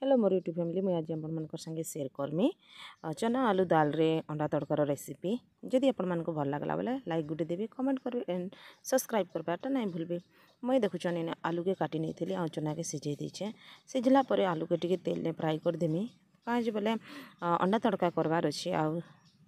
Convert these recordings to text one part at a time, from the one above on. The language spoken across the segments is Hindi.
हेलो मोर यूट्यूब फैमिली मुझे आज आप संगे शेयर करमी चना आलू दाल रे अंडा तड़कार रेसिपी जदि आपण भल लगला बेले लाइक गुटे देवी कमेंट करेंगे एंड सब्सक्राइब करवाटा ना भूलबे। मुझे देखुन आलू के काटी नहीं आ चना के सिझे दीचे सिझला आलू के टी तेल फ्राए करदेमी कहीं बोले अंडा तड़का करवार अच्छे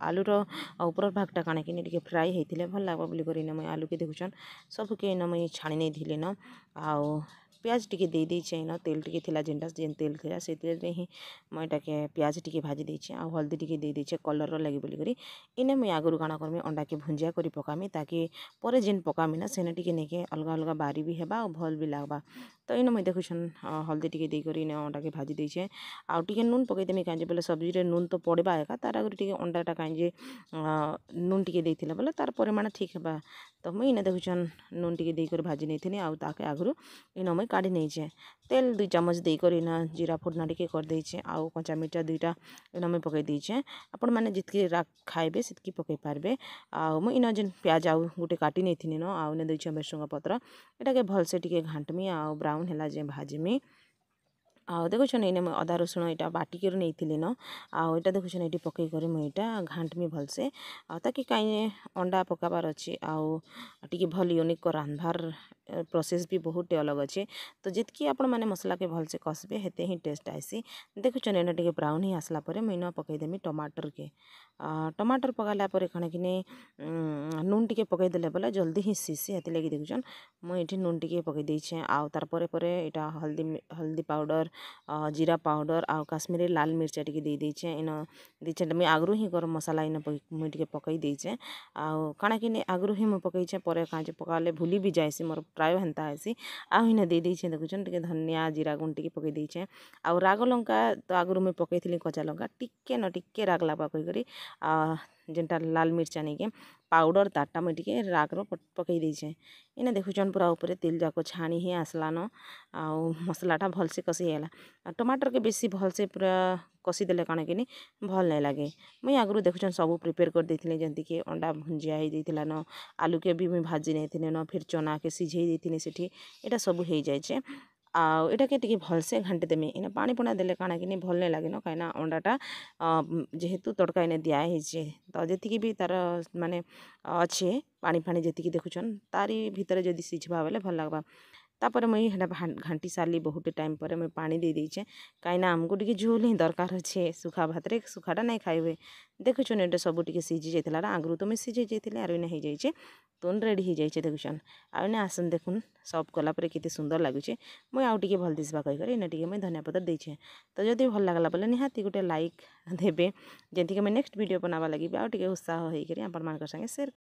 आलूर ऊपर भागटा काण कि फ्राए होते भल लगे बोलिक मुझे आलू के देखुन सबके मुझे छाणी नहीं थी न आउ प्याज टिके दे देछे न तेल टिके थिला जेनटा जेन तेल थिला से तेल रे ही मुझे प्याज टिके भाजी देछे आ हल्दी टिके दे देछे कलर लगी बोली करी इने मुई आगुरु काना करमी अंडा के भुंजिया करी पकामी ताकि परे जेन पकामी ना सेने टिके नेके अलग अलग बारी भी हेबा और भल भी लागबा। तो इने मुई देखुछन हल्दी टिके दे करी इने अंडा के भाजी देछे आ टिके नून पकई देमी काजे बोले सब्जी रे नून तो पड़बा एका तार आगुरु टिके अंडाटा काजे नून टिके देथिला बोले तार परिमाण ठीक हेबा। तो मुई इने देखुछन नून टिके दे कर भाजी नहीं थी आके आगुरु इन मुई काढ़ी नहीं तेल 2 चम्मच देकर इना जीरा फुटना टिके कर देछे आउ कंचा मिर्चा 2टा इना मुई पकई देछे आपण माने जितकी खाइबे सेतकी पकई पारबे। आउ मुई इना जेन प्याज आउ गुटे काटी नहीं थी न आउ ने देछे भृसंगा पत्र एटा के भल से टिके घांटमी आउ ब्राउन हैला जे भाजमी आउ देखुन इने मुझे अदा रसुण यहाँ बाटिक नहीं थी न आउ एटा देखुन ये पकई कर मुझे घांटमी भलसे ताकि कहीं अंडा पकाबार अच्छे आउ टिके भल यूनिक रांधबार प्रोसेस भी बहुत अलग अच्छे। तो जितकी आपण माने मसला के भलसे कसबे हेते ही टेस्ट आसी देखुन एना टिके ब्राउन ही आसला परे मुझे न पकईदेमी टमाटर के टमाटर पकाला परे खाने कि नून टिके पकई देले बोले जल्दी ही सीसी हेती लगी देखुन मुझे नून टिके पकई देछे आउ तार परे परे एटा हल्दी हल्दी पाउडर जीरा पाउडर आउ काश्मीरी लाल मिर्चा टिके दे देछे इन देछे मुई आगरू ही गरम मसाला इन मुई टिके पकई देछे आउ काना कि आगरू ही मुई पकईछे परे काजे पकाले भूली भी जाएसी मोर प्राय हेन्ता आसी आउ इन दे देछे देखुन टिके धनिया जीरा गुण टिके पकई देछे आउ राग लंका तो आगरू मुई पकईथिली कच्चा लंका टिके न टिके राग लागबा कही करी जेनटा लाल मिर्चा नहीं के पाउडर ताटा मुई टिके रागर पकई देछे इने देखुन पूरा ऊपर तेल जाक छाणी ही आसला न आउ मसलाटा भल से कसी हैला टमाटर के बेसी भल से पूरा कसी देले काण कि भल नहीं लगे। मुई आगरू देखुन सब प्रिपेयर कर देथिले जंती कि अंडा भुंजिया हो जाइथिला न आलू के भी मुई भाजी नहीं थी न फिर चना के सिझे देथिले सेठी एटा सब हो जाइछे आउ एटा के टिके भल से घांटी देमी इन पानी पुना देले काण कि भल नहीं लगे न कहीं अंडाटा जेहेतु तड़का इन दिया है तो जी भी तार माने अच्छे पानी फानी जी देखुन तारी भितर जदि सिझबा बेले भल लगबा। तापर मुई हेटा घांटी सारी बहुत टाइम पर मुई पानी दे देछे कहीं आमको टिके झोल ही दरकार अच्छे सुखा भात रे सुखाटा नहीं खाइबे देखुन ये सब टिके सिझी जाइथिला आगरू तो मुई सिझे जाइथिले आरो इने हो जाइछे तुन रेडी हो जाइछे देखुन आ इने आसन देखुन सब कला परे केते सुंदर लागुछे मुई आउ टिके भल दिसबा कहि कर इने टिके मुई धनिया पत्र देछे। तो जदि भल लागला बोले निहाती गुटे लाइक देबे जेंति कि मुई नेक्स्ट वीडियो बनावा लगी आउ टिके उत्साह होई करी आपण मान संगे शेयर